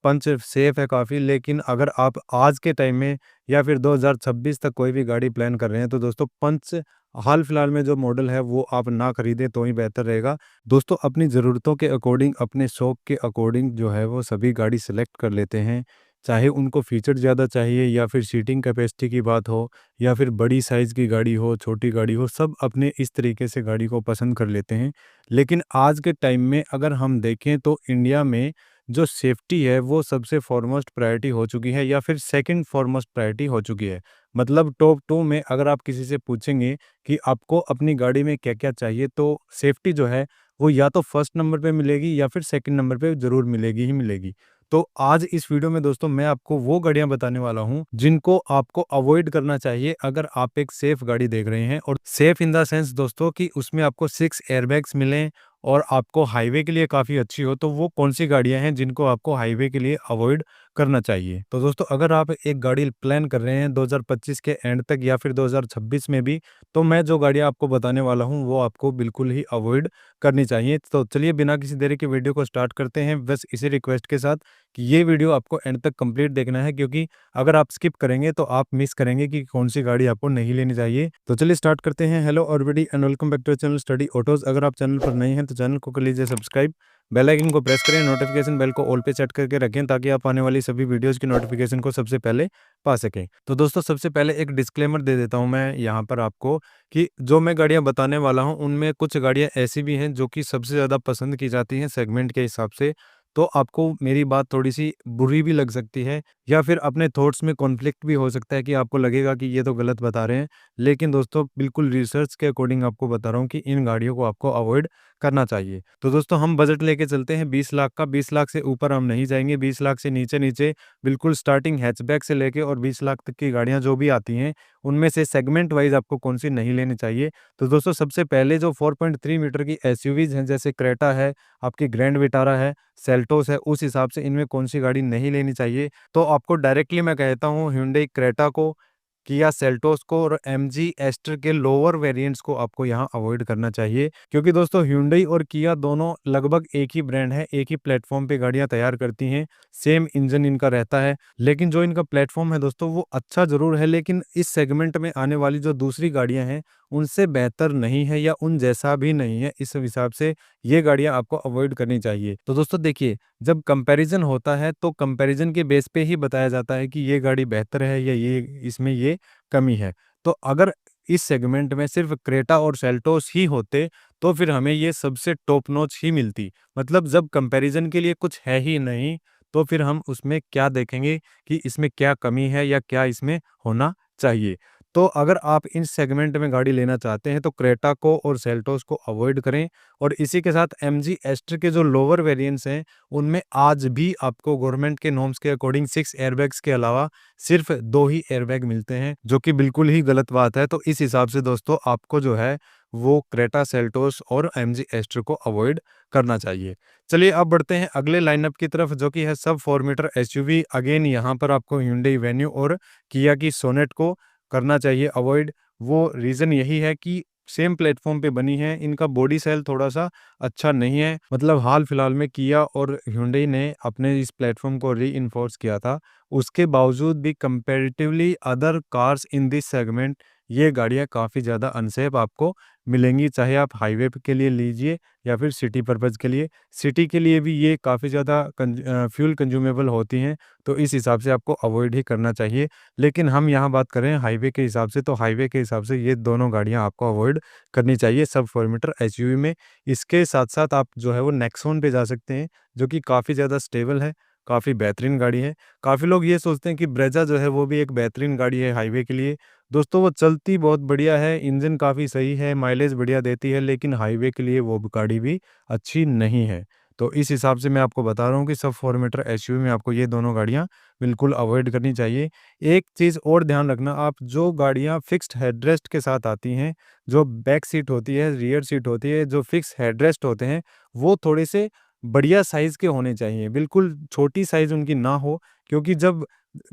पंच safe है काफ़ी, लेकिन अगर आप आज के टाइम में या फिर 2026 तक कोई भी गाड़ी प्लान कर रहे हैं तो दोस्तों पंच हाल फिलहाल में जो मॉडल है वो आप ना खरीदें तो ही बेहतर रहेगा। दोस्तों अपनी ज़रूरतों के अकॉर्डिंग, अपने शौक के अकॉर्डिंग जो है वो सभी गाड़ी सेलेक्ट कर लेते हैं। चाहे उनको फीचर ज़्यादा चाहिए या फिर सीटिंग कैपेसिटी की बात हो या फिर बड़ी साइज़ की गाड़ी हो, छोटी गाड़ी हो, सब अपने इस तरीके से गाड़ी को पसंद कर लेते हैं। लेकिन आज के टाइम में अगर हम देखें तो इंडिया में जो सेफ्टी है वो सबसे फॉरमोस्ट प्रायोरिटी हो चुकी है या फिर सेकंड फॉरमोस्ट प्रायोरिटी हो चुकी है। मतलब टॉप 2 में अगर आप किसी से पूछेंगे कि आपको अपनी गाड़ी में क्या-क्या चाहिए, तो सेफ्टी जो है वो या तो फर्स्ट नंबर पे मिलेगी या फिर सेकंड नंबर पे ज़रूर मिलेगी ही मिलेगी। तो आज इस वीडियो में दोस्तों मैं आपको वो गाड़ियाँ बताने वाला हूँ जिनको आपको अवॉइड करना चाहिए अगर आप एक सेफ गाड़ी देख रहे हैं, और सेफ इन द सेंस दोस्तों कि उसमें आपको 6 एयरबैग्स मिलें और आपको हाईवे के लिए काफ़ी अच्छी हो। तो वो कौन-सी गाड़ियाँ हैं जिनको आपको हाईवे के लिए अवॉइड करना चाहिए? तो दोस्तों अगर आप एक गाड़ी प्लान कर रहे हैं 2025 के एंड तक या फिर 2026 में भी, तो मैं जो गाड़ियाँ आपको बताने वाला हूँ वो आपको बिल्कुल ही अवॉइड करनी चाहिए। तो चलिए बिना किसी देरी के वीडियो को स्टार्ट करते हैं, बस इसी रिक्वेस्ट के साथ कि ये वीडियो आपको एंड तक कंप्लीट देखना है, क्योंकि अगर आप स्किप करेंगे तो आप मिस करेंगे कि कौन-सी गाड़ी आपको नहीं लेनी चाहिए। तो चलिए स्टार्ट करते हैं। Hello everybody and welcome back to channel study autos. अगर आप चैनल पर नए हैं तो चैनल को कर लीजिए सब्सक्राइब, बेल आइकन को प्रेस करें, नोटिफिकेशन बेल को ऑल पे सेट करके रखें ताकि आप आने वाली सभी वीडियोज़ की नोटिफिकेशन को सबसे पहले पा सकें। तो दोस्तों सबसे पहले एक डिस्क्लेमर दे देता हूँ मैं यहाँ पर आपको कि जो मैं गाड़ियाँ बताने वाला हूँ उनमें कुछ गाड़ियाँ ऐसी भी हैं जो कि सबसे ज़्यादा पसंद की जाती हैं सेगमेंट के हिसाब से। तो आपको मेरी बात थोड़ी-सी बुरी भी लग सकती है या फिर अपने थॉट्स में कॉन्फ्लिक्ट भी हो सकता है कि आपको लगेगा कि ये तो गलत बता रहे हैं। लेकिन दोस्तों बिल्कुल रिसर्च के अकॉर्डिंग आपको बता रहा हूँ कि इन गाड़ियों को आपको अवॉइड करना चाहिए। तो दोस्तों हम बजट लेके चलते हैं 20 लाख का, 20 लाख से ऊपर हम नहीं जाएँगे, 20 लाख से नीचे-नीचे बिल्कुल स्टार्टिंग हैचबैक से लेके और 20 लाख तक की गाड़ियाँ जो भी आती हैं, उनमें से सेगमेंट वाइज़ आपको कौन-सी नहीं लेनी चाहिए। तो दोस्तों सबसे पहले जो 4.3 मीटर की एसयूवीज़ हैं, जैसे क्रेटा है, आपकी ग्रैंड विटारा है, सेल्टोस है, उस हिसाब से इनमें कौन-सी गाड़ी नहीं लेनी चाहिए। तो आपको डायरेक्टली मैं कहता हूँ hyundai क्रेटा को, किया सेल्टोस को और एमजी एस्टर के लोअर वेरिएंट्स को आपको यहाँ अवॉइड करना चाहिए, क्योंकि दोस्तों hyundai और किया दोनों लगभग एक ही ब्रांड है, एक ही प्लेटफॉर्म पे गाड़ियाँ तैयार करती हैं, सेम इंजन इनका रहता है। लेकिन जो इनका प्लेटफॉर्म है दोस्तों वो अच्छा ज़रूर है, लेकिन इस सेगमेंट में आने वाली जो दूसरी गाड़ियाँ हैं उनसे बेहतर नहीं है या उन जैसा भी नहीं है। इस हिसाब से ये गाड़ियाँ आपको अवॉइड करनी चाहिए। तो दोस्तों देखिए, जब कंपैरिज़न होता है तो कंपैरिज़न के बेस पे ही बताया जाता है कि ये गाड़ी बेहतर है या ये इसमें ये कमी है। तो अगर इस सेगमेंट में सिर्फ़ क्रेटा और सेल्टोस ही होते तो फिर हमें ये सबसे टॉप नॉच ही मिलती। मतलब जब कंपैरिज़न के लिए कुछ है ही नहीं, तो फिर हम उसमें क्या देखेंगे कि इसमें क्या कमी है या क्या इसमें होना चाहिए। तो अगर आप इन सेगमेंट में गाड़ी लेना चाहते हैं तो क्रेटा को और सेल्टोस को अवॉइड करें, और इसी के साथ एमजी एस्टर के जो लोअर वेरिएंट्स हैं उनमें आज भी आपको गवर्नमेंट के नॉर्म्स के अकॉर्डिंग 6 एयरबैग्स के अलावा सिर्फ 2 ही एयरबैग मिलते हैं, जो कि बिल्कुल ही गलत बात है। तो इस हिसाब से दोस्तों आपको जो है वो क्रेटा, सेल्टोस और एमजी एस्टर को अवॉइड करना चाहिए। चलिए अब बढ़ते हैं अगले लाइनअप की तरफ, जो कि है सब 4 मीटर एसयूवी। अगेन यहाँ पर आपको hyundai वेन्यू और किया की सोनेट को करना चाहिए अवॉइड। वो रीज़न यही है कि सेम प्लेटफ़ॉर्म पे बनी है, इनका बॉडी सेल थोड़ा-सा अच्छा नहीं है। मतलब हाल-फिलहाल में किया और hyundai ने अपने इस प्लेटफ़ॉर्म को रीइन्फोर्स किया था। उसके बावजूद भी comparatively other cars in this segment ये गाड़ियाँ काफ़ी ज़्यादा अनसेफ आपको मिलेंगी, चाहे आप हाईवे पे के लिए लीजिए या फिर सिटी पर्पज़ के लिए। सिटी के लिए भी ये काफ़ी ज़्यादा फ्यूल कंज्यूमेबल होती हैं, तो इस हिसाब से आपको अवॉइड ही करना चाहिए। लेकिन हम यहाँ बात कर रहे हैं हाईवे के हिसाब से, तो हाईवे के हिसाब से ये दोनों गाड़ियाँ आपको अवॉइड करनी चाहिए सब 4 मीटर एसयूवी में। इसके साथ-साथ आप जो है वो नेक्सॉन पे जा सकते हैं, जो कि काफ़ी ज़्यादा स्टेबल है, काफ़ी बेहतरीन गाड़ी है। काफ़ी लोग ये सोचते हैं कि ब्रेज़ा जो है वो भी एक बेहतरीन गाड़ी है हाईवे के लिए। दोस्तों वो चलती बहुत बढ़िया है, इंजन काफ़ी सही है, माइलेज बढ़िया देती है, लेकिन हाईवे के लिए वो गाड़ी भी अच्छी नहीं है। तो इस हिसाब से मैं आपको बता रहा हूँ कि सब 4 मीटर एसयूवी में आपको ये दोनों गाड़ियाँ बिल्कुल अवॉइड करनी चाहिए। एक चीज़ और ध्यान रखना, आप जो गाड़ियाँ फिक्स्ड हेडरेस्ट के साथ आती हैं, जो बैक सीट होती है, रियर सीट होती है, जो फिक्स हेडरेस्ट होते हैं, वो थोड़े से बढ़िया साइज़ के होने चाहिए। बिल्कुल छोटी साइज़ उनकी ना हो, क्योंकि जब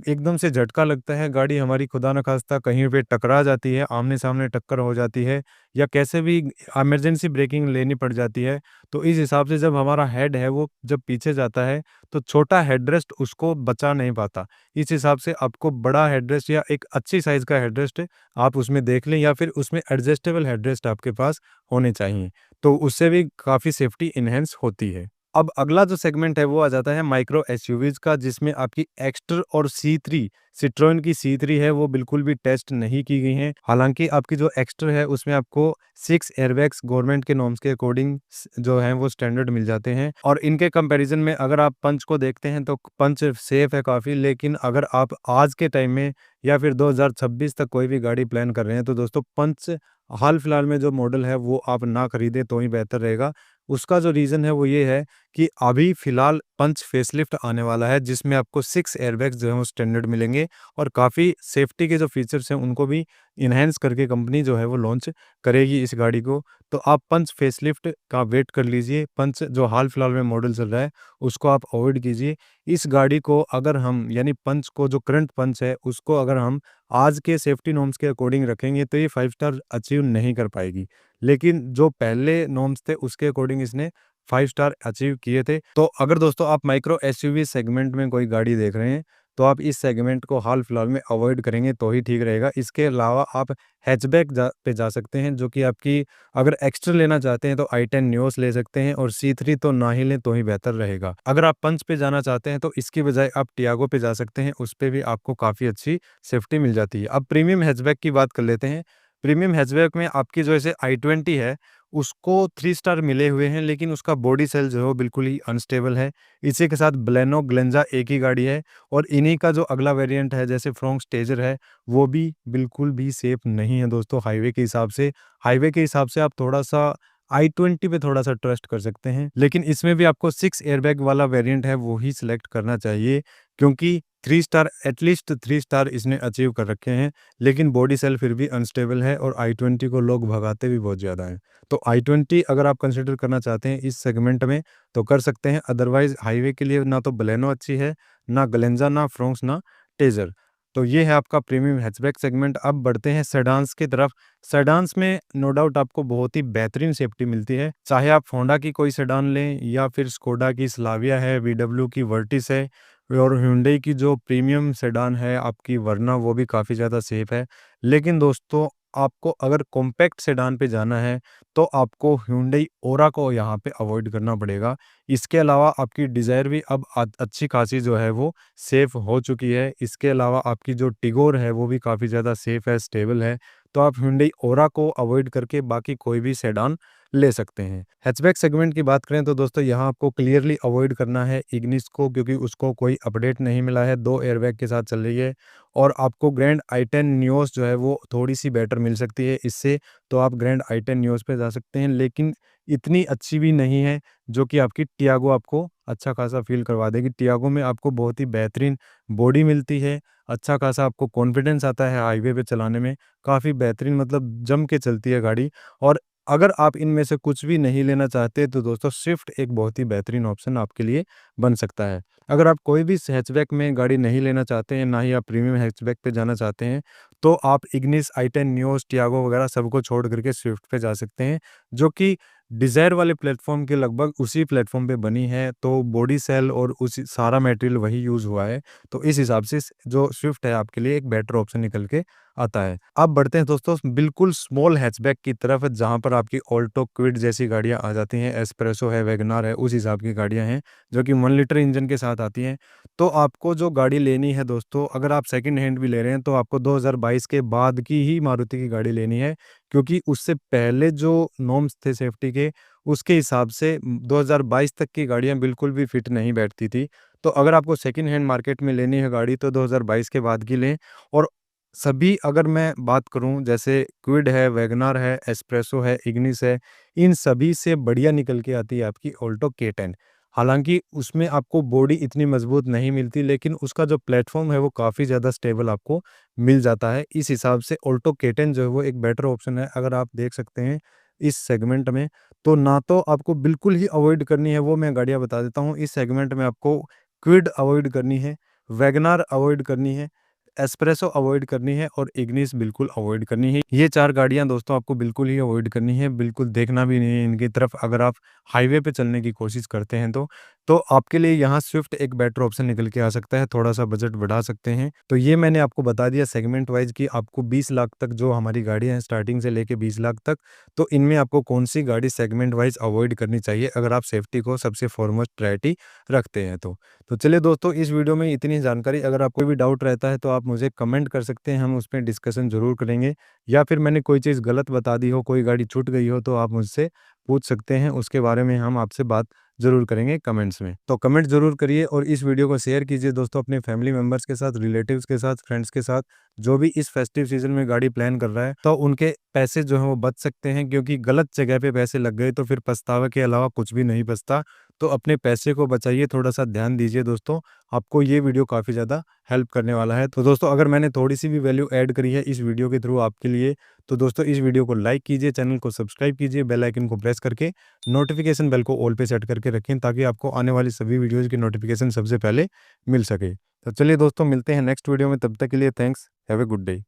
एकदम से झटका लगता है, गाड़ी हमारी खुदा न खास्ता कहीं पे टकरा जाती है, आमने-सामने टक्कर हो जाती है या कैसे भी इमरजेंसी ब्रेकिंग लेनी पड़ जाती है, तो इस हिसाब से जब हमारा हेड है वो जब पीछे जाता है, तो छोटा हेडरेस्ट उसको बचा नहीं पाता। इस हिसाब से आपको बड़ा हेडरेस्ट या एक अच्छी साइज़ का हेडरेस्ट आप उसमें देख लें या फिर उसमें एडजस्टेबल हेडरेस्ट आपके पास होने चाहिए, तो उससे भी काफ़ी सेफ्टी एनहांस होती है। अब अगला जो सेगमेंट है वो आ जाता है माइक्रो एसयूवीज़ का, जिसमें आपकी एक्स्टर और सी3 सिट्रोन की सी3 है वो बिल्कुल भी टेस्ट नहीं की गई हैं। हालाँकि आपकी जो एक्स्टर है उसमें आपको 6 एयरबैग्स गवर्नमेंट के नॉर्म्स के अकॉर्डिंग जो हैं वो स्टैंडर्ड मिल जाते हैं और इनके कंपैरिज़न में अगर आप पंच को देखते हैं तो पंच सेफ है काफ़ी, लेकिन अगर आप आज के टाइम में या फिर 2026 तक कोई भी गाड़ी प्लान कर रहे हैं तो दोस्तों पंच हाल-फिलहाल में जो मॉडल है वो आप ना खरीदें तो ही बेहतर रहेगा। उसका जो रीज़न है वो ये है कि अभी फ़िलहाल पंच फेसलिफ्ट आने वाला है, जिसमें आपको 6 एयरबैग्स जो हैं वो स्टैंडर्ड मिलेंगे और काफ़ी सेफ्टी के जो फीचर्स हैं उनको भी एनहांस करके कंपनी जो है वो लॉन्च करेगी इस गाड़ी को। तो आप पंच फेसलिफ्ट का वेट कर लीजिए, पंच जो हाल-फिलहाल में मॉडल चल रहा है उसको आप अवॉइड कीजिए। इस गाड़ी को अगर हम यानी पंच को जो करंट पंच है उसको अगर हम आज के सेफ्टी नॉर्म्स के अकॉर्डिंग रखेंगे तो ये 5 स्टार अचीव नहीं कर पाएगी। लेकिन जो पहले नॉर्म्स थे उसके अकॉर्डिंग इसने 5 स्टार अचीव किए थे। तो अगर दोस्तों आप माइक्रो एसयूवी सेगमेंट में कोई गाड़ी देख रहे हैं, तो आप इस सेगमेंट को हाल-फिलहाल में अवॉइड करेंगे तो ही ठीक रहेगा। इसके अलावा आप हैचबैक पे जा सकते हैं, जो कि आपकी अगर एक्स्ट्रा लेना चाहते हैं तो i10 नियोस ले सकते हैं और C3 तो ना ही लें तो ही बेहतर रहेगा। अगर आप पंच पे जाना चाहते हैं तो इसकी बजाय आप टियागो पे जा सकते हैं, उस पे भी आपको काफ़ी अच्छी सेफ्टी मिल जाती है। अब प्रीमियम हैचबैक की बात कर लेते हैं। प्रीमियम हैचबैक में आपकी जो ऐसे i20 है, उसको 3 स्टार मिले हुए हैं, लेकिन उसका बॉडी सेल जो है वो बिल्कुल ही अनस्टेबल है। इसी के साथ बलेनो, ग्लेंजा एक ही गाड़ी है और इन्हीं का जो अगला वेरिएंट है जैसे फ्रोंक्स टेजर है, वो भी बिल्कुल भी सेफ नहीं है दोस्तों हाईवे के हिसाब से। हाईवे के हिसाब से आप थोड़ा-सा i20 पे थोड़ा-सा ट्रस्ट कर सकते हैं, लेकिन इसमें भी आपको 6 एयरबैग वाला वेरिएंट है वो ही सिलेक्ट करना चाहिए, क्योंकि 3 स्टार एटलीस्ट 3 स्टार इसने अचीव कर रखे हैं, लेकिन बॉडी सेल फिर भी अनस्टेबल है और i20 को लोग भगाते भी बहुत ज़्यादा हैं। तो i20 अगर आप कंसीडर करना चाहते हैं इस सेगमेंट में तो कर सकते हैं, अदरवाइज़ हाईवे के लिए ना तो बलेनो अच्छी है, ना ग्लेंजा, ना फ्रोंक्स, ना टेजर। तो ये है आपका प्रीमियम हैचबैक सेगमेंट। अब बढ़ते हैं सेडान्स की तरफ। सेडान्स में नो डाउट आपको बहुत ही बेहतरीन सेफ्टी मिलती है, चाहे आप होंडा की कोई सेडान लें या फिर स्कोडा की स्लाविया है, वीडब्ल्यू की वर्टिस है और हुंडई की जो प्रीमियम सेडान है आपकी वरना, वो भी काफ़ी ज़्यादा सेफ है। लेकिन दोस्तों आपको अगर कॉम्पैक्ट सेडान पे जाना है तो आपको हुंडई ओरा को यहाँ पे अवॉइड करना पड़ेगा। इसके अलावा आपकी डिज़ायर भी अब अच्छी खासी जो है वो सेफ हो चुकी है। इसके अलावा आपकी जो टिगोर है वो भी काफ़ी ज़्यादा सेफ है, स्टेबल है। तो आप हुंडई ओरा को अवॉइड करके बाकी कोई भी सेडान ले सकते हैं। हैचबैक सेगमेंट की बात करें तो दोस्तों यहाँ आपको क्लियरली अवॉइड करना है इग्निस को, क्योंकि उसको कोई अपडेट नहीं मिला है, 2 एयरबैग के साथ चल रही है और आपको ग्रैंड i10 नियोस जो है वो थोड़ी-सी बेटर मिल सकती है इससे, तो आप ग्रैंड i10 नियोस पे जा सकते हैं, लेकिन इतनी अच्छी भी नहीं है जो कि आपकी टियागो आपको अच्छा खासा फ़ील करवा देगी। टियागो में आपको बहुत ही बेहतरीन बॉडी मिलती है, अच्छा खासा आपको कॉन्फिडेंस आता है हाईवे पे चलाने में, काफ़ी बेहतरीन मतलब जम के चलती है गाड़ी। और अगर आप इनमें से कुछ भी नहीं लेना चाहते तो दोस्तों स्विफ्ट एक बहुत ही बेहतरीन ऑप्शन आपके लिए बन सकता है। अगर आप कोई भी हैचबैक में गाड़ी नहीं लेना चाहते हैं, ना ही आप प्रीमियम हैचबैक पे जाना चाहते हैं, तो आप इग्निस, i10 नियोस, टियागो वगैरह सबको छोड़ करके स्विफ्ट पे जा सकते हैं, जो कि डिज़ायर वाले प्लेटफ़ॉर्म के लगभग उसी प्लेटफ़ॉर्म पे बनी है, तो बॉडी सेल और उसी सारा मटेरियल वही यूज़ हुआ है। तो इस हिसाब से जो स्विफ्ट है आपके लिए एक बेटर ऑप्शन निकल के आता है। अब बढ़ते हैं दोस्तों बिल्कुल स्मॉल हैचबैक की तरफ, जहाँ पर आपकी ऑल्टो, क्विड जैसी गाड़ियाँ आ जाती हैं, एस्प्रेसो है, वैगनआर है, उस हिसाब की गाड़ियाँ हैं, जो कि 1 लीटर इंजन के साथ आती हैं। तो आपको जो गाड़ी लेनी है दोस्तों, अगर आप सेकंड हैंड भी ले रहे हैं, तो आपको 2022 के बाद की ही मारुति की गाड़ी लेनी है, क्योंकि उससे पहले जो नॉर्म्स थे सेफ्टी के, उसके हिसाब से 2022 तक की गाड़ियाँ बिल्कुल भी फिट नहीं बैठती थी। तो अगर आपको सेकंड हैंड मार्केट में लेनी है गाड़ी, तो 2022 के बाद की लें। और सभी अगर मैं बात करूँ जैसे क्विड है, वैगनआर है, एस्प्रेसो है, इग्निस है, इन सभी से बढ़िया निकल के आती है आपकी ऑल्टो K10। हालाँकि उसमें आपको बॉडी इतनी मजबूत नहीं मिलती, लेकिन उसका जो प्लेटफ़ॉर्म है वो काफ़ी ज़्यादा स्टेबल आपको मिल जाता है। इस हिसाब से ऑल्टो K10 जो है वो एक बेटर ऑप्शन है, अगर आप देख सकते हैं इस सेगमेंट में। तो ना तो आपको बिल्कुल ही अवॉइड करनी है, वो मैं गाड़ियाँ बता देता हूँ। इस सेगमेंट में आपको क्विड अवॉइड करनी है, वैगनार अवॉइड करनी है, एस्प्रेसो अवॉइड करनी है और इग्निस बिल्कुल अवॉइड करनी है। ये 4 गाड़ियाँ दोस्तों आपको बिल्कुल ही अवॉइड करनी है, बिल्कुल देखना भी नहीं है इनकी तरफ अगर आप हाईवे पे चलने की कोशिश करते हैं तो। तो आपके लिए यहाँ स्विफ्ट एक बेटर ऑप्शन निकल के आ सकता है, थोड़ा-सा बजट बढ़ा सकते हैं। तो ये मैंने आपको बता दिया सेगमेंट वाइज़ कि आपको 20 लाख तक जो हमारी गाड़ियाँ हैं स्टार्टिंग से लेके 20 लाख तक, तो इनमें आपको कौन-सी गाड़ी सेगमेंट वाइज़ अवॉइड करनी चाहिए अगर आप सेफ्टी को सबसे फॉरमोस्ट प्रायोरिटी रखते हैं तो। तो चलिए दोस्तों इस वीडियो में इतनी जानकारी, अगर आपको भी डाउट रहता है तो आप मुझे कमेंट कर सकते हैं, हम उस पे डिस्कशन ज़रूर करेंगे। या फिर मैंने कोई चीज़ गलत बता दी हो, कोई गाड़ी छूट गई हो तो आप मुझसे पूछ सकते हैं, उसके बारे में हम आपसे बात ज़रूर करेंगे कमेंट्स में। तो कमेंट ज़रूर करिए और इस वीडियो को शेयर कीजिए दोस्तों अपने फैमिली मेंबर्स के साथ, रिलेटिव्स के साथ, फ्रेंड्स के साथ, जो भी इस फेस्टिव सीज़न में गाड़ी प्लान कर रहा है, तो उनके पैसे जो हैं वो बच सकते हैं, क्योंकि गलत जगह पे पैसे लग गए तो फिर पछतावे के अलावा कुछ भी नहीं बचता। तो अपने पैसे को बचाइए, थोड़ा-सा ध्यान दीजिए दोस्तों, आपको ये वीडियो काफ़ी ज़्यादा हेल्प करने वाला है। तो दोस्तों अगर मैंने थोड़ी-सी भी वैल्यू ऐड करी है इस वीडियो के थ्रू आपके लिए, तो दोस्तों इस वीडियो को लाइक कीजिए, चैनल को सब्सक्राइब कीजिए, बेल आइकन को प्रेस करके नोटिफ़िकेशन बेल को ऑल पे सेट करके रखें, ताकि आपको आने वाली सभी वीडियोज़ की नोटिफ़िकेशन सबसे पहले मिल सके। तो चलिए दोस्तों मिलते हैं नेक्स्ट वीडियो में, तब तक के लिए thanks, have a good day.